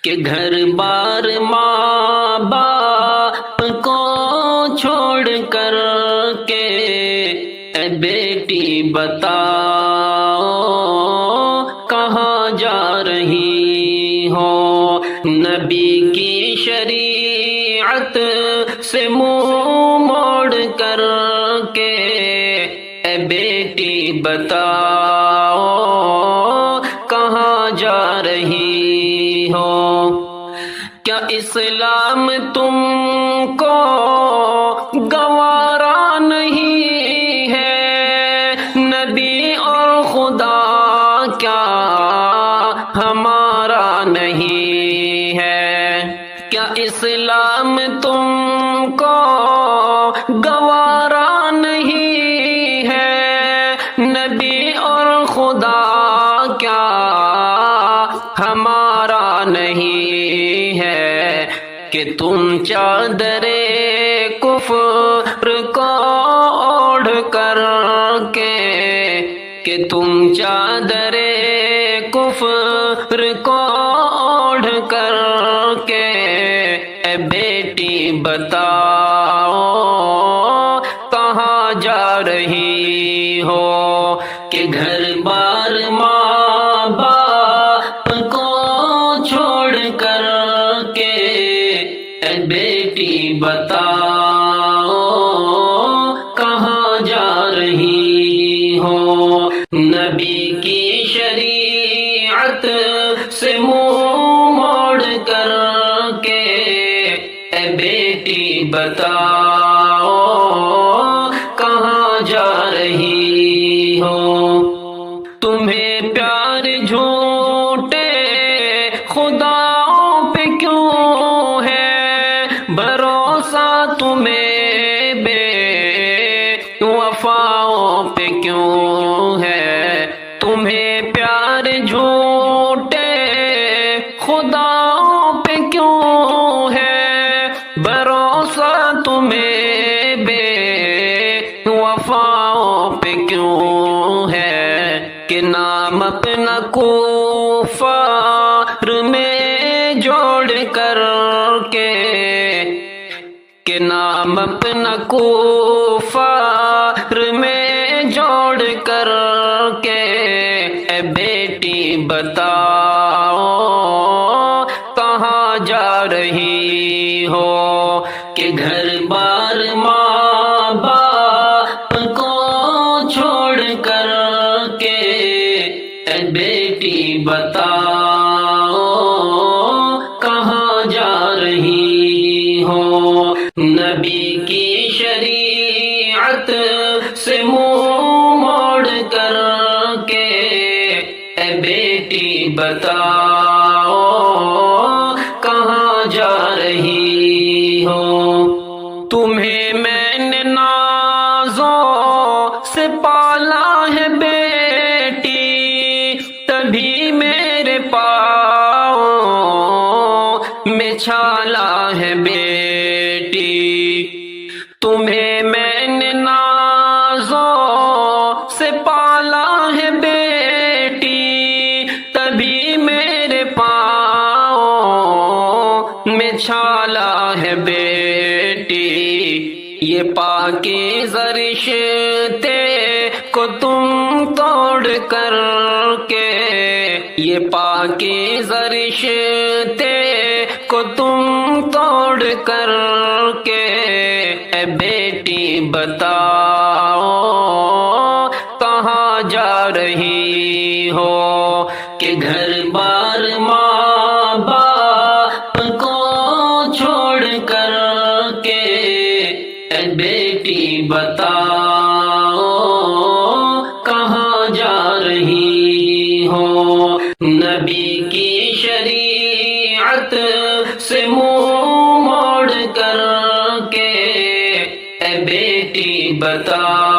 کہ گھر بار ماں باپ کو چھوڑ کر کے اے بیٹی بتاؤ کہاں جا رہی ہو، نبی کی شریعت سے منہ موڑ کر کے اے بیٹی بتاؤ کہاں جا رہی ہو۔ کیا اسلام تم کو گوارا نہیں ہے، نبی اور خدا کیا ہمارا نہیں ہے؟ کیا اسلام تم کو گوارا نہیں ہے، نبی اور خدا کیا ہمارا نہیں ہے؟ کہ تم چادر کفر کو اوڑھ کر کے، کہ تم چادر کفر کو اوڑھ کر کے اے بیٹی بتاؤ کہاں جا رہی ہو۔ کہ گھر بار ماں باپ کو چھوڑ کر کے اے بیٹی بتاؤ کہاں جا رہی ہو، نبی کی شریعت سے منہ موڑ کر کے اے بیٹی بتاؤ کہاں جا رہی ہو۔ تمہیں پیار جھوٹے خداؤں پہ کیوں ہے، بھروسہ تمہیں بے وفاؤں پہ کیوں ہے؟ تمہیں پیار جھوٹے خداؤں پہ کیوں ہے، بھروسہ تمہیں بے وفاؤں پہ کیوں ہے؟ کہ نام اپنا کفار میں جوڑ کر کے، کہ نام اپنا کفار میں جوڑ کر کے اے بیٹی بتاؤ کہاں جا رہی ہو۔ کہ گھر بار ماں باپ کو چھوڑ کر کے اے بیٹی بتاؤ کہاں جا رہی ہو، نبی کی شریعت سے منہ موڑ کر کے اے بیٹی بتاؤ کہاں جا رہی ہو۔ تمہیں میں نے نازوں سے پالا ہے بیٹی، تبھی میرے پاؤں میں چھالا ہے بیٹی۔ تمہیں میں نے نازوں سے پالا ہے بیٹی، تبھی میرے پاؤں میں چھالا ہے بیٹی۔ یہ پاکیزہ رشتے کو تم توڑ کر کے، یہ پاکیزہ رشتے کو تم توڑ کر کے اے بیٹی بتاؤ کہاں جا رہی ہو۔ کہ گھر بار ماں باپ کو چھوڑ کر کے اے بیٹی بتاؤ کہاں جا رہی ہو، نبی کی شریعت سے منہ موڑ کر کے اے بیٹی بتاؤ